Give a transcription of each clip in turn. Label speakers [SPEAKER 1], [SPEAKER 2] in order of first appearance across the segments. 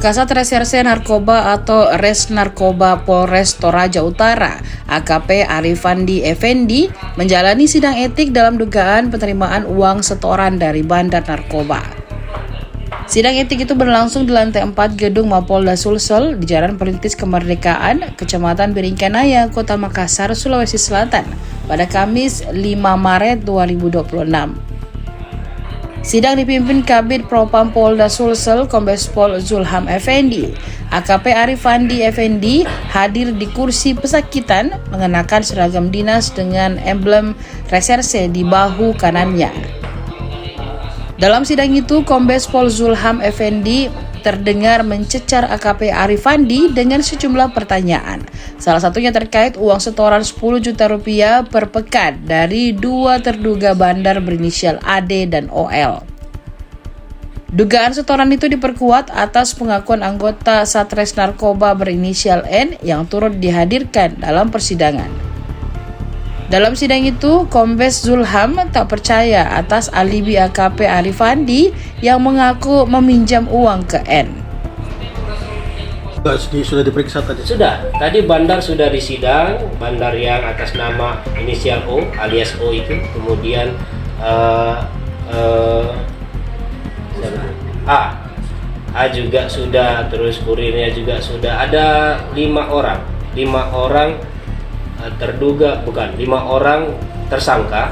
[SPEAKER 1] Kasat Reserse Narkoba atau Res Narkoba Polres Toraja Utara, AKP Arifandi Effendi, menjalani sidang etik dalam dugaan penerimaan uang setoran dari bandar narkoba. Sidang etik itu berlangsung di lantai 4 gedung Mapolda Sulsel di Jalan Perintis Kemerdekaan, Kecamatan Biringkanaya, Kota Makassar, Sulawesi Selatan pada Kamis 5 Maret 2026. Sidang dipimpin Kabid Propam Polda Sulsel Kombes Pol Zulham Effendi. AKP Arifandi Effendi hadir di kursi pesakitan mengenakan seragam dinas dengan emblem reserse di bahu kanannya. Dalam sidang itu, Kombes Pol Zulham Effendi terdengar mencecar AKP Arifandi dengan sejumlah pertanyaan. Salah satunya terkait uang setoran 10 juta rupiah per pekan dari dua terduga bandar berinisial AD dan OL. Dugaan setoran itu diperkuat atas pengakuan anggota Satres Narkoba berinisial N yang turut dihadirkan dalam persidangan. Dalam sidang itu, Kombes Zulham tak percaya atas alibi AKP Arifandi yang mengaku meminjam uang ke N.
[SPEAKER 2] Sudah diperiksa tadi?
[SPEAKER 3] Sudah, tadi bandar sudah disidang, bandar yang atas nama inisial O alias O itu, kemudian A juga sudah, terus kurirnya juga sudah, ada 5 orang terduga, bukan 5 orang tersangka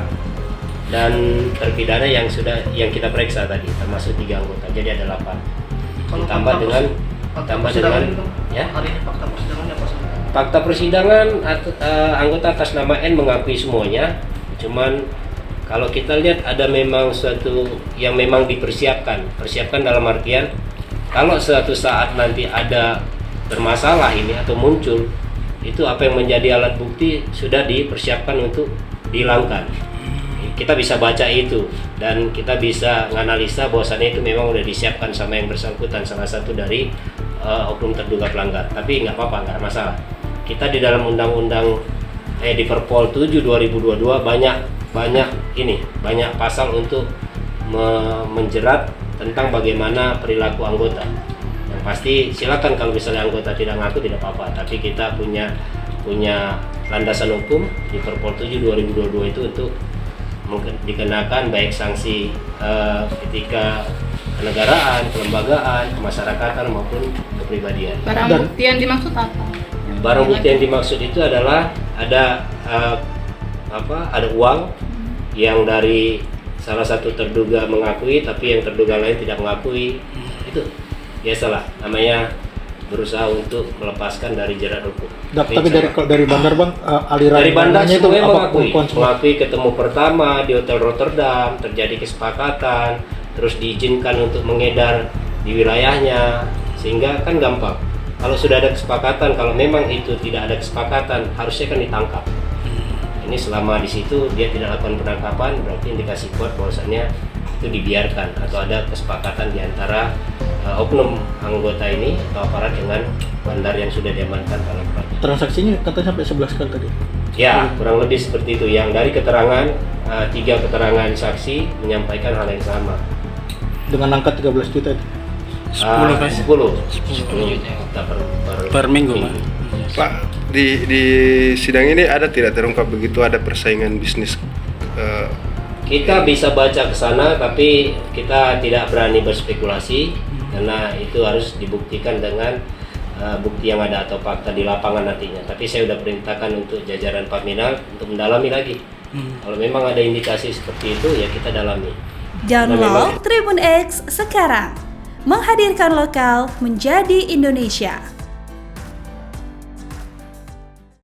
[SPEAKER 3] dan terpidana yang kita periksa tadi, termasuk 3 anggota, jadi ada 8. Ditambah dengan ya, fakta persidangan anggota atas nama N mengakui semuanya. Cuman kalau kita lihat ada memang suatu yang memang persiapkan dalam artian kalau suatu saat nanti ada bermasalah ini atau muncul, itu apa yang menjadi alat bukti sudah dipersiapkan untuk dihilangkan. Kita bisa baca itu dan kita bisa menganalisa bahwasannya itu memang sudah disiapkan sama yang bersangkutan, salah satu dari oknum terduga pelanggar. Tapi nggak apa-apa, nggak masalah. Kita di dalam undang-undang di Perpol 7 2022 banyak pasal untuk menjerat tentang bagaimana perilaku anggota. Yang pasti silakan kalau misalnya anggota tidak ngaku tidak apa-apa, tapi kita punya landasan hukum di Perpol 7 2022 itu untuk dikenakan baik sanksi ketika kenegaraan, kelembagaan, kemasyarakatan maupun kepribadian.
[SPEAKER 4] Barang bukti yang dimaksud apa?
[SPEAKER 3] Barang bukti yang dimaksud itu adalah ada uang yang dari salah satu terduga mengakui tapi yang terduga lain tidak mengakui. Itu biasalah namanya berusaha untuk melepaskan dari jerat hukum.
[SPEAKER 2] Tapi dari bandar bang, aliran
[SPEAKER 3] dari bandar
[SPEAKER 2] itu
[SPEAKER 3] mengakui ketemu pertama di Hotel Rotterdam, terjadi kesepakatan, terus diizinkan untuk mengedar di wilayahnya, sehingga kan gampang. Kalau sudah ada kesepakatan, kalau memang itu tidak ada kesepakatan, harusnya kan ditangkap. Ini selama di situ dia tidak lakukan penangkapan, berarti indikasi kuat bahwasannya itu dibiarkan atau ada kesepakatan di antara oknum anggota ini atau aparat dengan bandar yang sudah diamankan dalam peraturan.
[SPEAKER 2] Transaksinya katanya sampai 11 kali tadi.
[SPEAKER 3] Ya, kurang lebih seperti itu. Yang dari keterangan 3 keterangan saksi menyampaikan hal yang sama.
[SPEAKER 2] Dengan angka 13 juta itu.
[SPEAKER 3] 10 juta
[SPEAKER 5] per minggu, Pak.
[SPEAKER 6] Pak, di sidang ini ada tidak terungkap begitu ada persaingan bisnis?
[SPEAKER 3] Kita bisa baca ke sana, tapi kita tidak berani berspekulasi karena itu harus dibuktikan dengan bukti yang ada atau fakta di lapangan nantinya. Tapi saya sudah perintahkan untuk jajaran Paminal untuk mendalami lagi. Kalau memang ada indikasi seperti itu, ya kita dalami.
[SPEAKER 7] Download Tribun X sekarang, menghadirkan lokal menjadi Indonesia.